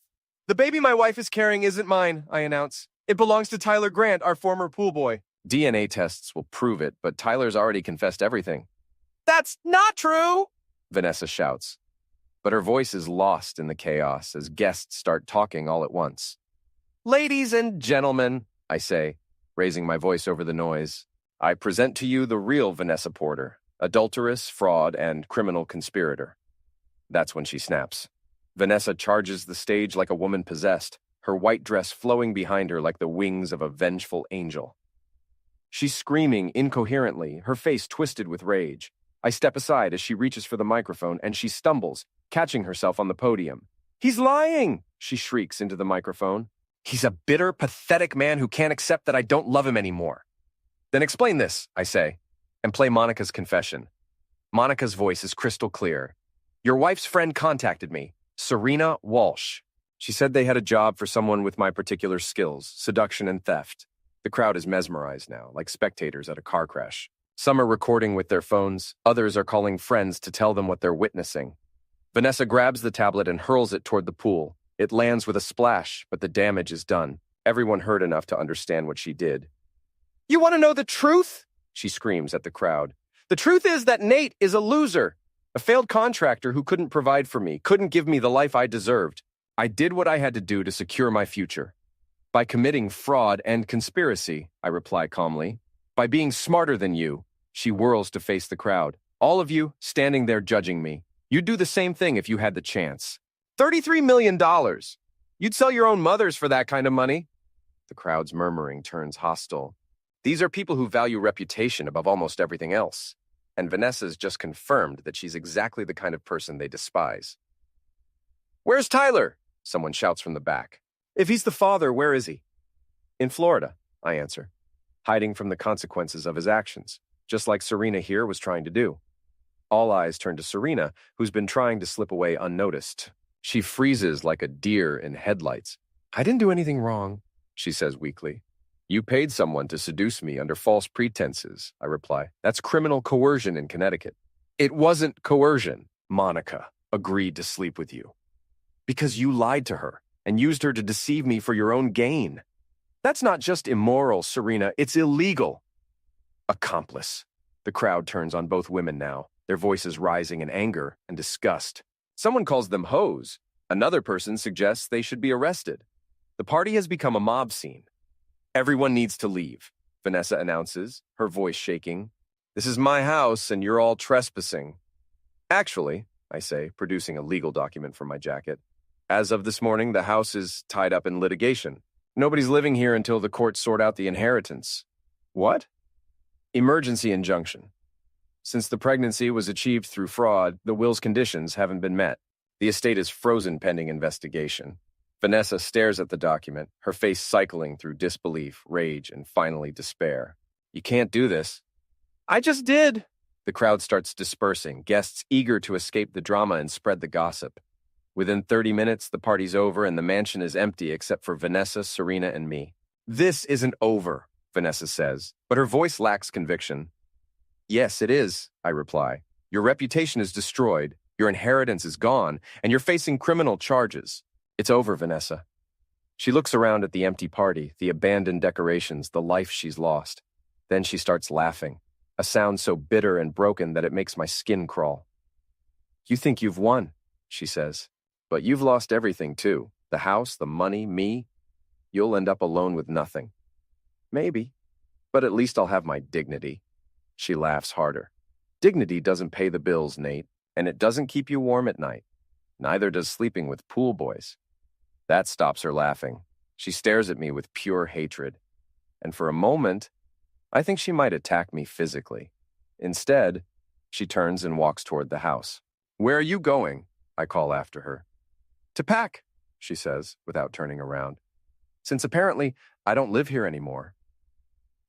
"The baby my wife is carrying isn't mine," I announce. "It belongs to Tyler Grant, our former pool boy." "DNA tests will prove it, but Tyler's already confessed everything." "That's not true!" Vanessa shouts. But her voice is lost in the chaos as guests start talking all at once. "Ladies and gentlemen," I say, raising my voice over the noise, "I present to you the real Vanessa Porter, adulteress, fraud, and criminal conspirator." That's when she snaps. Vanessa charges the stage like a woman possessed, her white dress flowing behind her like the wings of a vengeful angel. She's screaming incoherently, her face twisted with rage. I step aside as she reaches for the microphone, and she stumbles, catching herself on the podium. "He's lying!" she shrieks into the microphone. "He's a bitter, pathetic man who can't accept that I don't love him anymore." "Then explain this," I say, and play Monica's confession. Monica's voice is crystal clear. "Your wife's friend contacted me, Serena Walsh. She said they had a job for someone with my particular skills, seduction and theft." The crowd is mesmerized now, like spectators at a car crash. Some are recording with their phones, others are calling friends to tell them what they're witnessing. Vanessa grabs the tablet and hurls it toward the pool. It lands with a splash, but the damage is done. Everyone heard enough to understand what she did. "You want to know the truth?" she screams at the crowd. "The truth is that Nate is a loser, a failed contractor who couldn't provide for me, couldn't give me the life I deserved. I did what I had to do to secure my future. By committing fraud and conspiracy," I reply calmly. "By being smarter than you." She whirls to face the crowd. "All of you, standing there judging me. You'd do the same thing if you had the chance. $33 million! You'd sell your own mothers for that kind of money." The crowd's murmuring turns hostile. These are people who value reputation above almost everything else. And Vanessa's just confirmed that she's exactly the kind of person they despise. "Where's Tyler?" someone shouts from the back. "If he's the father, where is he?" "In Florida," I answer, hiding from the consequences of his actions, just like Serena here was trying to do. All eyes turn to Serena, who's been trying to slip away unnoticed. She freezes like a deer in headlights. "I didn't do anything wrong," she says weakly. "You paid someone to seduce me under false pretenses," I reply. "That's criminal coercion in Connecticut." "It wasn't coercion. Monica agreed to sleep with you. Because you lied to her and used her to deceive me for your own gain. That's not just immoral, Serena, it's illegal." "Accomplice." The crowd turns on both women now, their voices rising in anger and disgust. Someone calls them hoes. Another person suggests they should be arrested. The party has become a mob scene. "Everyone needs to leave," Vanessa announces, her voice shaking. "This is my house and you're all trespassing." "Actually," I say, producing a legal document from my jacket, "as of this morning, the house is tied up in litigation. Nobody's living here until the courts sort out the inheritance." "What?" "Emergency injunction. Since the pregnancy was achieved through fraud, the will's conditions haven't been met. The estate is frozen pending investigation." Vanessa stares at the document, her face cycling through disbelief, rage, and finally despair. "You can't do this." "I just did." The crowd starts dispersing, guests eager to escape the drama and spread the gossip. Within 30 minutes, the party's over and the mansion is empty except for Vanessa, Serena, and me. "This isn't over," Vanessa says, but her voice lacks conviction. "Yes, it is," I reply. "Your reputation is destroyed, your inheritance is gone, and you're facing criminal charges. It's over, Vanessa." She looks around at the empty party, the abandoned decorations, the life she's lost. Then she starts laughing, a sound so bitter and broken that it makes my skin crawl. "You think you've won," she says, "but you've lost everything too. The house, the money, me. You'll end up alone with nothing." "Maybe, but at least I'll have my dignity." She laughs harder. "Dignity doesn't pay the bills, Nate, and it doesn't keep you warm at night. Neither does sleeping with pool boys." That stops her laughing. She stares at me with pure hatred. And for a moment, I think she might attack me physically. Instead, she turns and walks toward the house. "Where are you going?" I call after her. "To pack," she says, without turning around. "Since apparently I don't live here anymore."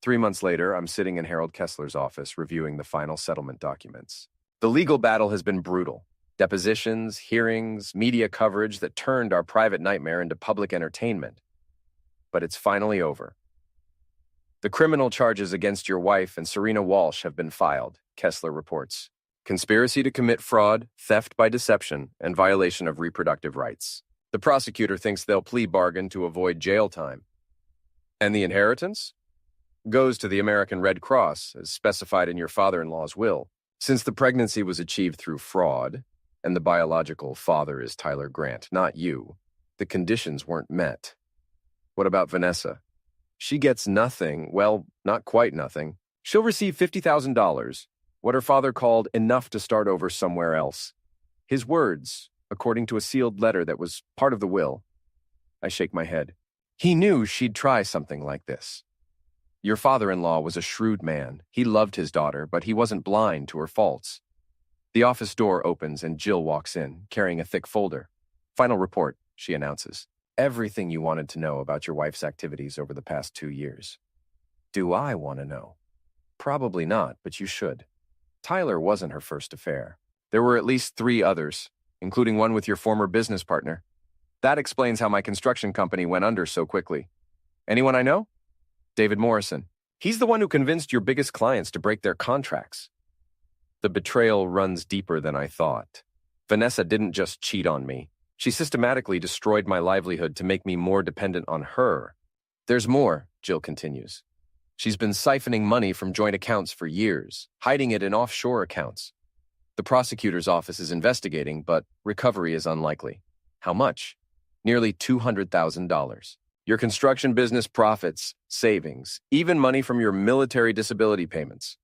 3 months later, I'm sitting in Harold Kessler's office reviewing the final settlement documents. The legal battle has been brutal. Depositions, hearings, media coverage that turned our private nightmare into public entertainment. But it's finally over. "The criminal charges against your wife and Serena Walsh have been filed," Kessler reports. "Conspiracy to commit fraud, theft by deception, and violation of reproductive rights. The prosecutor thinks they'll plea bargain to avoid jail time." "And the inheritance?" "Goes to the American Red Cross, as specified in your father-in-law's will. Since the pregnancy was achieved through fraud, and the biological father is Tyler Grant, not you, the conditions weren't met." "What about Vanessa?" "She gets nothing, well, not quite nothing. She'll receive $50,000, what her father called enough to start over somewhere else. His words, according to a sealed letter that was part of the will." I shake my head. "He knew she'd try something like this. Your father-in-law was a shrewd man. He loved his daughter, but he wasn't blind to her faults." The office door opens and Jill walks in, carrying a thick folder. "Final report," she announces. "Everything you wanted to know about your wife's activities over the past 2 years." Do I want to know? Probably not, but you should. Tyler wasn't her first affair. There were at least 3 others, including one with your former business partner. That explains how my construction company went under so quickly. Anyone I know? David Morrison. He's the one who convinced your biggest clients to break their contracts. The betrayal runs deeper than I thought. Vanessa didn't just cheat on me. She systematically destroyed my livelihood to make me more dependent on her. There's more, Jill continues. She's been siphoning money from joint accounts for years, hiding it in offshore accounts. The prosecutor's office is investigating, but recovery is unlikely. How much? Nearly $200,000. Your construction business profits, savings, even money from your military disability payments.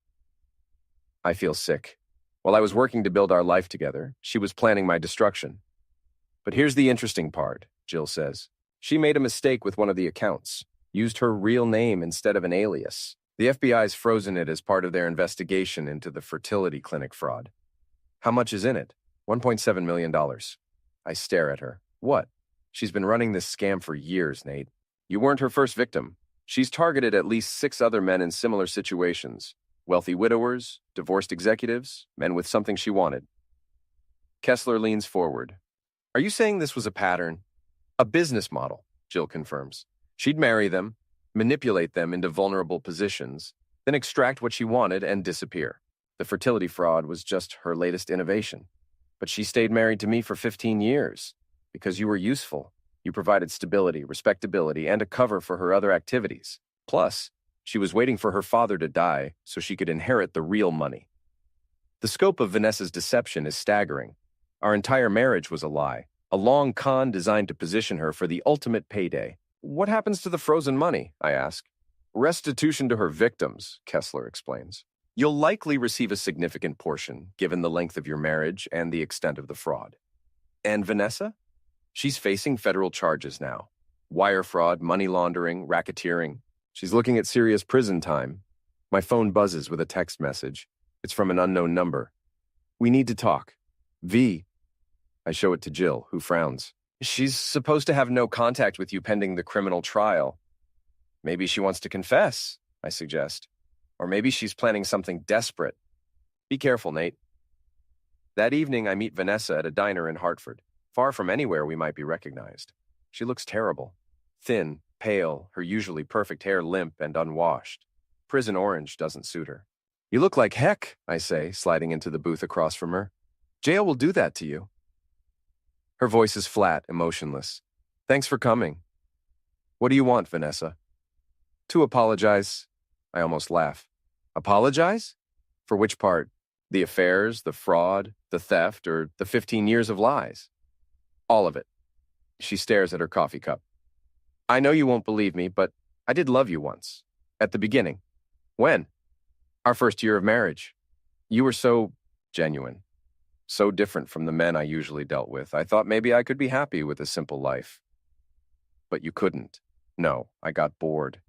I feel sick. While I was working to build our life together, she was planning my destruction. But here's the interesting part, Jill says. She made a mistake with one of the accounts, used her real name instead of an alias. The FBI's frozen it as part of their investigation into the fertility clinic fraud. How much is in it? $1.7 million. I stare at her. What? She's been running this scam for years, Nate. You weren't her first victim. She's targeted at least 6 other men in similar situations. Wealthy widowers, divorced executives, men with something she wanted. Kessler leans forward. Are you saying this was a pattern? A business model, Jill confirms. She'd marry them, manipulate them into vulnerable positions, then extract what she wanted and disappear. The fertility fraud was just her latest innovation. But she stayed married to me for 15 years. Because you were useful. You provided stability, respectability, and a cover for her other activities. Plus, she was waiting for her father to die so she could inherit the real money. The scope of Vanessa's deception is staggering. Our entire marriage was a lie, a long con designed to position her for the ultimate payday. What happens to the frozen money? I ask. Restitution to her victims, Kessler explains. You'll likely receive a significant portion, given the length of your marriage and the extent of the fraud. And Vanessa? She's facing federal charges now. Wire fraud, money laundering, racketeering. She's looking at serious prison time. My phone buzzes with a text message. It's from an unknown number. We need to talk. V. I show it to Jill, who frowns. She's supposed to have no contact with you pending the criminal trial. Maybe she wants to confess, I suggest. Or maybe she's planning something desperate. Be careful, Nate. That evening, I meet Vanessa at a diner in Hartford, far from anywhere we might be recognized. She looks terrible. Thin, pale, her usually perfect hair limp and unwashed. Prison orange doesn't suit her. You look like heck, I say, sliding into the booth across from her. Jail will do that to you. Her voice is flat, emotionless. Thanks for coming. What do you want, Vanessa? To apologize. I almost laugh. Apologize? For which part? The affairs, the fraud, the theft, or the 15 years of lies? All of it. She stares at her coffee cup. I know you won't believe me, but I did love you once. At the beginning. When? Our first year of marriage. You were so genuine. So different from the men I usually dealt with. I thought maybe I could be happy with a simple life. But you couldn't. No, I got bored.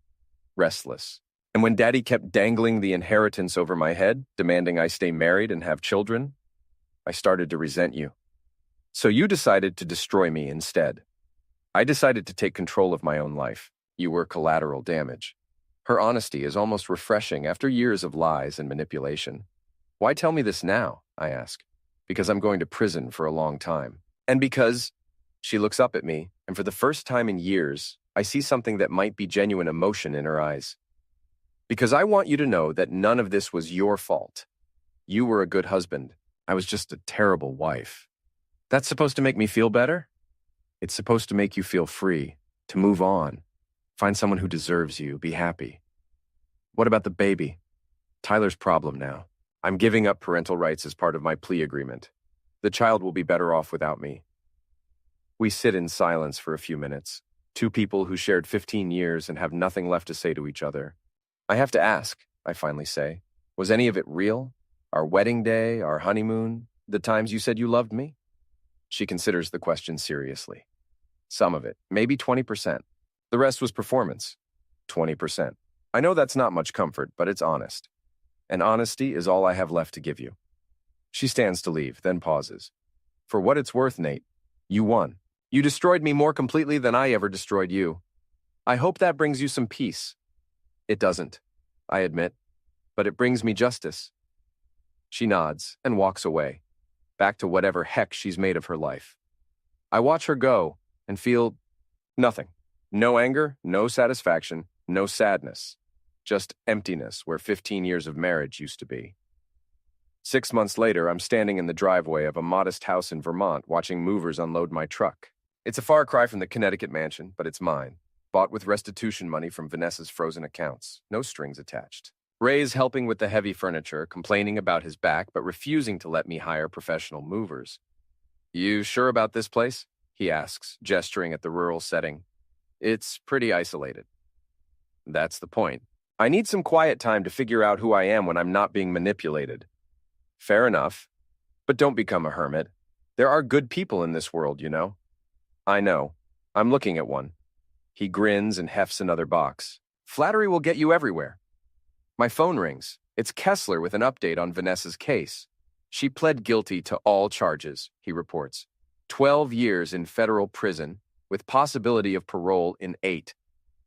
Restless. And when Daddy kept dangling the inheritance over my head, demanding I stay married and have children, I started to resent you. So you decided to destroy me instead. I decided to take control of my own life. You were collateral damage. Her honesty is almost refreshing after years of lies and manipulation. Why tell me this now? I ask. Because I'm going to prison for a long time. And because she looks up at me, and for the first time in years, I see something that might be genuine emotion in her eyes. Because I want you to know that none of this was your fault. You were a good husband. I was just a terrible wife. That's supposed to make me feel better? It's supposed to make you feel free, to move on, find someone who deserves you, be happy. What about the baby? Tyler's problem now. I'm giving up parental rights as part of my plea agreement. The child will be better off without me. We sit in silence for a few minutes, two people who shared 15 years and have nothing left to say to each other. I have to ask, I finally say, was any of it real? Our wedding day, our honeymoon, the times you said you loved me? She considers the question seriously. Some of it, maybe 20%. The rest was performance. 20%. I know that's not much comfort, but it's honest. And honesty is all I have left to give you. She stands to leave, then pauses. For what it's worth, Nate, you won. You destroyed me more completely than I ever destroyed you. I hope that brings you some peace. It doesn't, I admit, but it brings me justice. She nods and walks away, back to whatever heck she's made of her life. I watch her go and feel nothing. No anger, no satisfaction, no sadness. just emptiness where 15 years of marriage used to be. 6 months later, I'm standing in the driveway of a modest house in Vermont watching movers unload my truck. It's a far cry from the Connecticut mansion, but it's mine. Bought with restitution money from Vanessa's frozen accounts. No strings attached. Ray's helping with the heavy furniture, complaining about his back, but refusing to let me hire professional movers. "You sure about this place?" he asks, gesturing at the rural setting. "It's pretty isolated." That's the point. I need some quiet time to figure out who I am when I'm not being manipulated. Fair enough. But don't become a hermit. There are good people in this world, you know. I know. I'm looking at one. He grins and hefts another box. Flattery will get you everywhere. My phone rings. It's Kessler with an update on Vanessa's case. She pled guilty to all charges, he reports. 12 years in federal prison, with possibility of parole in 8.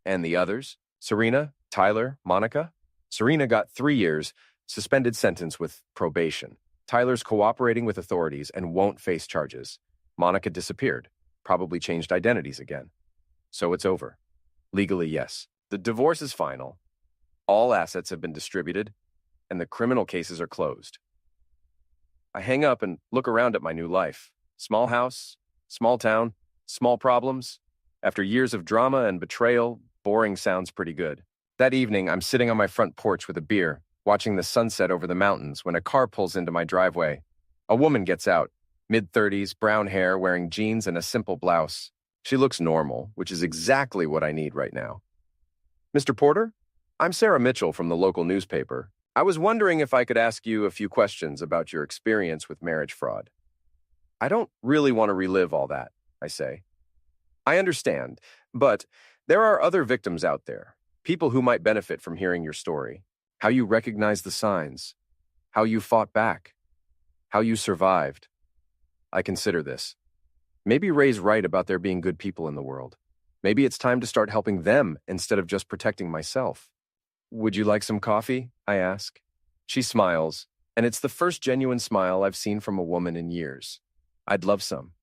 And the others? Serena, Tyler, Monica? Serena got 3 years, suspended sentence with probation. Tyler's cooperating with authorities and won't face charges. Monica disappeared, probably changed identities again. So it's over. Legally, yes. The divorce is final. All assets have been distributed, and the criminal cases are closed. I hang up and look around at my new life. Small house, small town, small problems. After years of drama and betrayal, boring sounds pretty good. That evening, I'm sitting on my front porch with a beer, watching the sunset over the mountains when a car pulls into my driveway. A woman gets out, mid-30s, brown hair, wearing jeans and a simple blouse. She looks normal, which is exactly what I need right now. "Mr. Porter? I'm Sarah Mitchell from the local newspaper. I was wondering if I could ask you a few questions about your experience with marriage fraud." "I don't really want to relive all that," I say. "I understand, but there are other victims out there, people who might benefit from hearing your story, how you recognized the signs, how you fought back, how you survived." I consider this. Maybe Ray's right about there being good people in the world. Maybe it's time to start helping them instead of just protecting myself. "Would you like some coffee?" I ask. She smiles, and it's the first genuine smile I've seen from a woman in years. "I'd love some."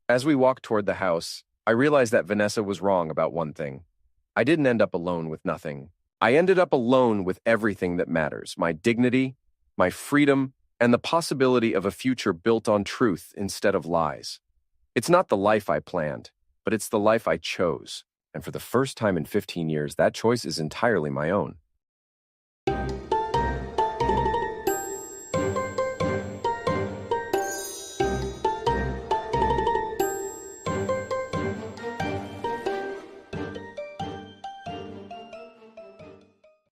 As we walk toward the house, I realize that Vanessa was wrong about one thing. I didn't end up alone with nothing. I ended up alone with everything that matters: my dignity, my freedom, and the possibility of a future built on truth instead of lies. It's not the life I planned, but it's the life I chose. And for the first time in 15 years, that choice is entirely my own.